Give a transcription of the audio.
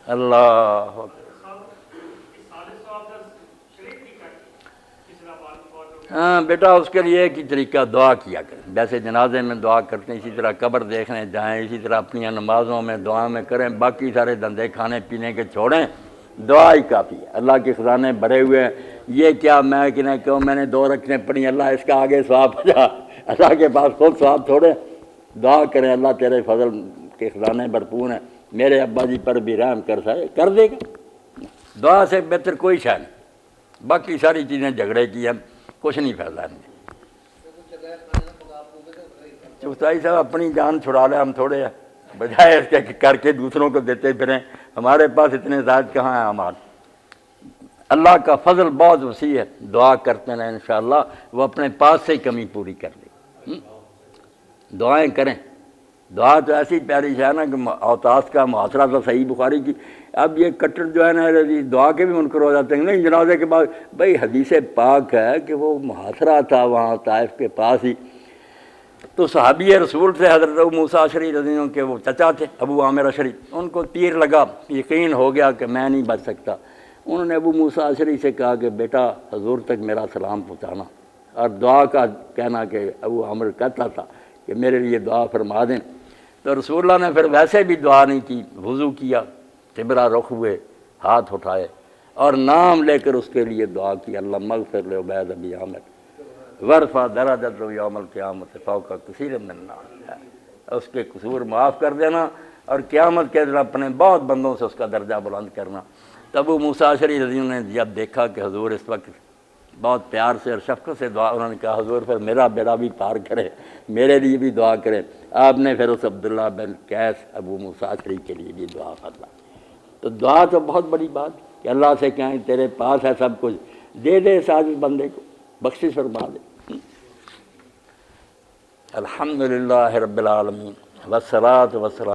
اللہ ہاں بیٹا، اس کے لیے ایک ہی طریقہ دعا کیا کریں. ویسے جنازے میں دعا کرتے ہیں، اسی طرح قبر دیکھنے جائیں، اسی طرح اپنی نمازوں میں دعا میں کریں. باقی سارے دھندے کھانے پینے کے چھوڑیں، دعا ہی کافی ہے. اللہ کے خزانے بھرے ہوئے ہیں. یہ کیا میں کہ نہیں کہوں میں نے 2 رکعتیں پڑھی، اللہ اس کا آگے ثواب ہو جا. اللہ کے پاس خود ثواب چھوڑے. دعا کریں اللہ تیرے فضل کے خزانے بھرپور ہیں، میرے ابا جی پر بھی رحم کر دے گا. دعا سے بہتر کوئی شے نہیں. باقی ساری چیزیں جھگڑے کی ہیں، کچھ نہیں فائدہ نہیں. چوتھائی صاحب اپنی جان چھڑا لیں، ہم تھوڑے ہیں بجائے اس کے کر کے دوسروں کو دیتے پھریں. ہمارے پاس اتنے زائد کہاں ہیں ہمارے. اللہ کا فضل بہت وسیع ہے. دعا کرتے رہیں انشاءاللہ وہ اپنے پاس سے ہی کمی پوری کر دے. دعائیں کریں. دعا تو ایسی پیاری ہے نا کہ اوتاس کا محاصرہ تھا صحیح بخاری کی. اب یہ کٹر جو ہے نا دعا کے بھی منکر ہو جاتے ہیں. نہیں جنازے کے بعد بھائی حدیث پاک ہے کہ وہ محاصرہ تھا وہاں طائف کے پاس ہی. تو صحابی رسول تھے حضرت ابو موسیٰ اشعری رضی اللہ عنہ کے، وہ چچا تھے ابو عامر اشعری. ان کو تیر لگا، یقین ہو گیا کہ میں نہیں بچ سکتا. انہوں نے ابو موسیٰ اشعری سے کہا کہ بیٹا حضور تک میرا سلام پہنچانا، اور دعا کا کہنا کہ ابو عامر کہتا تھا کہ میرے لیے دعا فرما دیں. تو رسول اللہ نے پھر ویسے بھی دعا نہیں کی، وضو کیا، قبلہ رخ ہوئے، ہاتھ اٹھائے اور نام لے کر اس کے لیے دعا کی. اللہ مغفر لعبید ابی عامر ورفع درجۃ یوم القیامت فوق کثیر من الناس. اس کے قصور معاف کر دینا اور قیامت کے دن اپنے بہت بندوں سے اس کا درجہ بلند کرنا. تب ابو موسیٰ اشعری رضی اللہ عنہ نے جب دیکھا کہ حضور اس وقت بہت پیار سے اور شفقت سے دعا، انہوں نے کہا حضور پھر میرا بیڑا بھی پار کرے، میرے لیے بھی دعا کرے. آپ نے پھر اس عبداللہ بن قیس ابو موسیٰ اشعری کے لیے بھی دعا فرمائی. تو دعا تو بہت بڑی بات کہ اللہ سے کہیں تیرے پاس ہے سب کچھ، دے دے ساجد بندے کو، بخشش فرما دے. الحمدللہ رب العالمین والصلاۃ والسلام